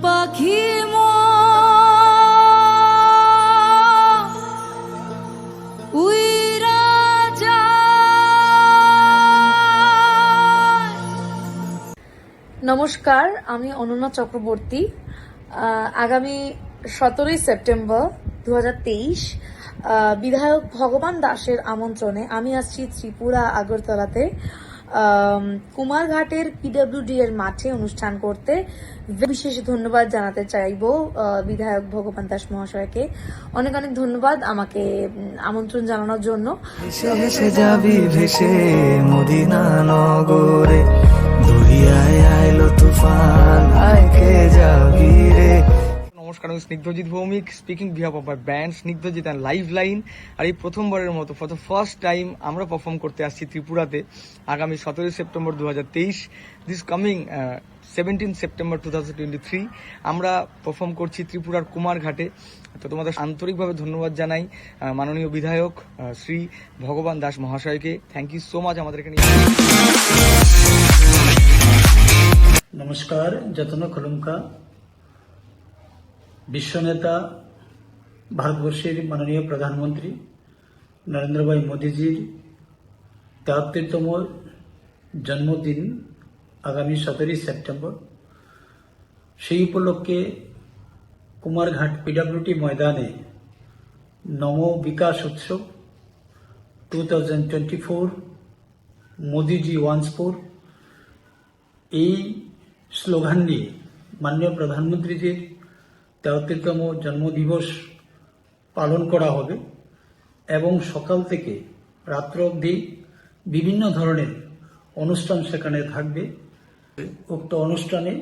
পাখি উইরা যায়। নমস্কার, আমি অনন্যা চক্রবর্তী। আগামী 17 সেপ্টেম্বর 2023 বিধায়ক ভগবান দাসের আমন্ত্রণে আমি আসছি ত্রিপুরা আগরতলাতে কুমারঘাটের পিডব্লিউডি এর মাঠে অনুষ্ঠান করতে। বিশেষ ধন্যবাদ জানাতে চাইব বিধায়ক ভগবান দাস মহাশয়কে। অনেক অনেক ধন্যবাদ আমাকে আমন্ত্রণ জানানোর জন্য। ভেসে যাবি ভেসে মদিনা নগরে, দরিয়ায় আইলো তুফান, আইকে যাবি রে। নমস্কার, আমি Snigdhajit Bhowmik, speaking behalf of my band Snigdhajit and live line. আর এই প্রথমবারের মতো ফর দ্য ফার্স্ট টাইম আমরা পারফর্ম করতে আসছি ত্রিপুরাতে আগামী 17 সেপ্টেম্বর 2023। দিস কামিং 17 সেপ্টেম্বর 2023 আমরা পারফর্ম করছি ত্রিপুরার কুমারঘাটে। তো তোমাদের আন্তরিকভাবে ধন্যবাদ জানাই মাননীয় বিধায়ক শ্রী ভগবান দাস মহাশয়কে। থ্যাংক ইউ সো মাচ আমাদের এখানে। নমস্কার, যত্ন খুলুমকা বিশ্বনেতা ভারতবর্ষের মাননীয় প্রধানমন্ত্রী নরেন্দ্র ভাই মোদীজির 73তম জন্মদিন আগামী 17 সেপ্টেম্বর। সেই উপলক্ষে কুমারঘাট পিডব্লিউটি ময়দানে নম বিকাশ উৎসব 2024 মোদীজি ওয়ান্স ফোর এই স্লোগান নিয়ে মাননীয় প্রধানমন্ত্রীজির 73তম জন্মদিবস পালন করা হবে এবং সকাল থেকে রাত্র অবধি বিভিন্ন ধরনের অনুষ্ঠান সেখানে থাকবে। উক্ত অনুষ্ঠানে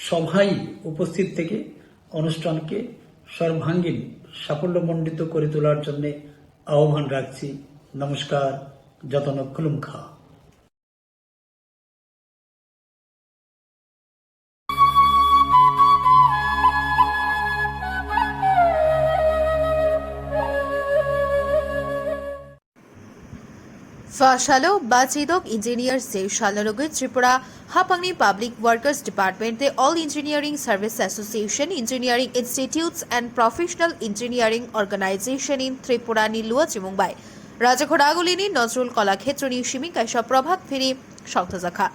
সবাই উপস্থিত থেকে অনুষ্ঠানকে সর্বাঙ্গীন সাফল্যমণ্ডিত করে তোলার জন্য আহ্বান রাখছি। নমস্কার, যতন খুলুমখা। Fashalo Bachidok Engineers Se Shalalogue Tripura Hapangni Public Workers Department The All Engineering Service Association Engineering Institutes and Professional Engineering Organization in Tripura Nilua Mumbai Rajakhoragulini Nozrul Kolakhetroni Shimikaisha Prabhat Phiri Shauthazakha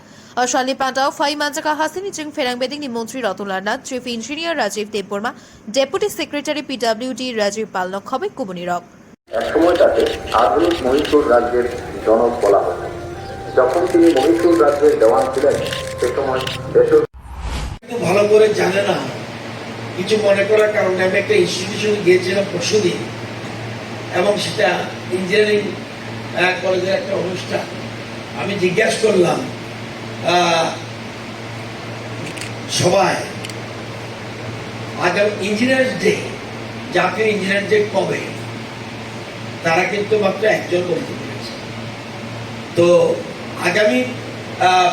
Ashali Pantao Fai Manjaka Hasini Jing Ferang Beding Montri Rotulana Chief Engineer Rajiv Deburma Deputy Secretary PWD Rajiv Palnok Hobe Kubunirok একসময় তাকে আধুনিক মহীশূর রাজ্যের জনক বলা হতো। যখন তিনি মহীশূর রাজ্যের দেওয়ান ছিলেন সে সময় দেশের ভালো করে জানে না কিছু মনে করার কারণে আমি একটা ইনস্টিটিউশনে গিয়েছিলাম পরশুদিন, এবং সেটা ইঞ্জিনিয়ারিং কলেজের একটা অনুষ্ঠান। আমি জিজ্ঞাসা করলাম সবাই আগামী ইঞ্জিনিয়ার্স ডে, জাতীয় ইঞ্জিনিয়ার ডে কবে? তারা কিন্তু মাত্র একজন বলতে পেরেছে। তো আগামী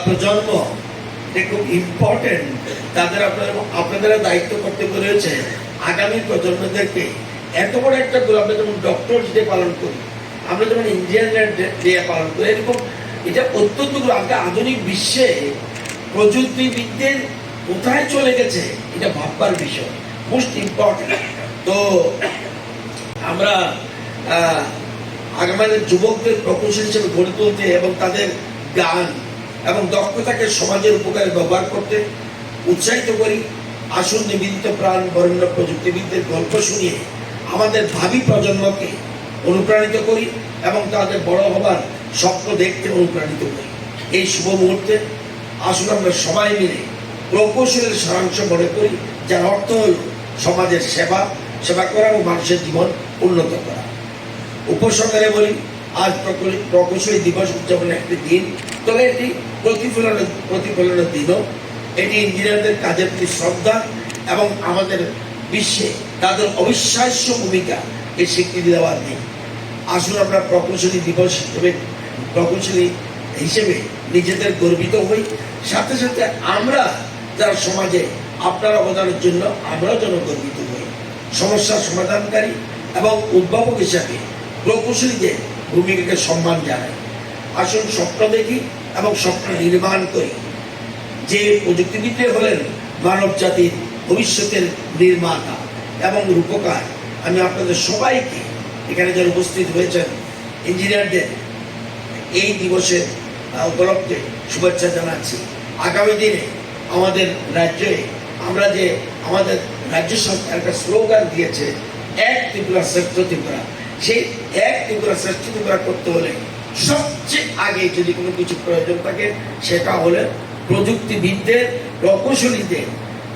প্রজন্ম খুব ইম্পর্টেন্ট, তাদের আপনাদের দায়িত্ব করতে পেরেছে আগামী প্রজন্মদেরকে এত বড় একটা আমরা যেমন ডক্টরস ডে পালন করি, আমরা যেমন ইঞ্জিনিয়ার ডে পালন করি, এরকম এটা অত্যন্ত আধুনিক বিশ্বে প্রযুক্তিবিদদের কোথায় চলে গেছে এটা ভাববার বিষয়, মোস্ট ইম্পর্টেন্ট। তো আমরা আমাদের যুবকদের প্রকৌশল হিসেবে গড়ে তুলতে এবং তাদের জ্ঞান এবং দক্ষতাকে সমাজের উপকারে ব্যবহার করতে উৎসাহিত করি। আসুন নিবেদিত প্রাণ বরেণ্য প্রযুক্তিবিদদের গল্প শুনিয়ে আমাদের ভাবি প্রজন্মকে অনুপ্রাণিত করি এবং তাদের বড় হবার স্বপ্ন দেখতে অনুপ্রাণিত করি। এই শুভ মুহূর্তে আসুন আমরা সবাই মিলে প্রকৌশলের সারাংশ মনে করি, যার অর্থ হল সমাজের সেবা করা এবং মানুষের জীবন উন্নত করা। উপসংহারে বলি, আজ প্রকৌশলী দিবস উদযাপনের একটি দিন, তবে এটি প্রতিফলনের দিনও। এটি ইঞ্জিনিয়ারদের কাজের প্রতি শ্রদ্ধা এবং আমাদের বিশ্বে তাদের অবিশ্বাস্য ভূমিকাকে স্বীকৃতি দেওয়ার দিন। আসুন আমরা প্রকৌশলী দিবস প্রকৌশলী হিসেবে নিজেদের গর্বিত হই, সাথে সাথে আমরা যারা সমাজে আপনার অবদানের জন্য আমরাও যেন গর্বিত হই। সমস্যার সমাধানকারী এবং উদ্ভাবক হিসাবে প্রকৌশলীদের ভূমিকাকে সম্মান জানাই। আসুন স্বপ্ন দেখি এবং স্বপ্ন নির্মাণ করি। যে প্রযুক্তিবিদরা হলেন মানব জাতির ভবিষ্যতের নির্মাতা এবং রূপকার। আমি আপনাদের সবাইকে এখানে যারা উপস্থিত হয়েছেন ইঞ্জিনিয়ারদের এই দিবসের উপলক্ষে শুভেচ্ছা জানাচ্ছি। আগামী দিনে আমাদের রাজ্যে আমরা যে আমাদের রাজ্য সরকার একটা স্লোগান দিয়েছে, এক ত্রিপুরা শ্রেষ্ঠ ত্রিপুরা, সেই এক ত্রিপুরা শ্রেষ্ঠ ত্রিপুরা করতে হলে সবচেয়ে আগে যদি কোনো কিছু প্রয়োজন থাকে সেটা হলে প্রযুক্তিবিদদের, প্রকৌশলীদের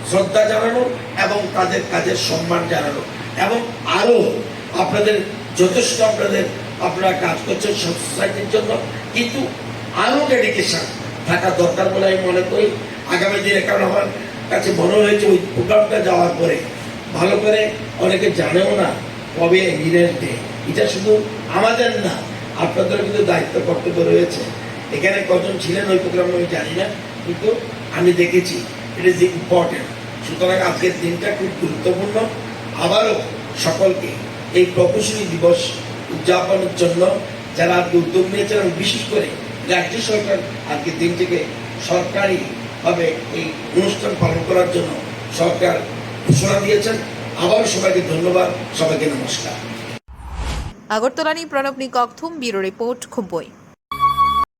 শ্রদ্ধা জানানো এবং তাদের কাজের সম্মান জানানো, এবং আরো আপনাদের যথেষ্ট আপনারা কাজ করছেন সোসাইটির জন্য, কিন্তু আরো ডেডিকেশন থাকা দরকার বলে আমি মনে করি আগামী দিনে। কারণ আমার কাছে মনে হয়েছে ওই প্রোগ্রামটা যাওয়ার পরে ভালো করে অনেকে জানেও না কবে ইঞ্জিনিয়ার ডে। এটা শুধু আমাদের না, আপনাদেরও কিন্তু দায়িত্ব কর্তব্য রয়েছে। এখানে কজন ছিলেন ওই প্রোগ্রামে আমি জানি না, কিন্তু আমি দেখেছি ইট ইজ ইম্পর্টেন্ট। সুতরাং আজকের দিনটা খুব গুরুত্বপূর্ণ। আবারও সকলকে এই প্রকৌশলী দিবস উদযাপনের জন্য যারা আজকে উদ্যোগ নিয়েছেন, এবং বিশেষ করে রাজ্য সরকার আজকের দিনটিকে সরকারিভাবে এই অনুষ্ঠান পালন করার জন্য সরকার ঘোষণা দিয়েছেন, আবারও সবাইকে ধন্যবাদ, সবাইকে নমস্কার। Agartala Pranab Nikthum, bureau report, খুম্বই।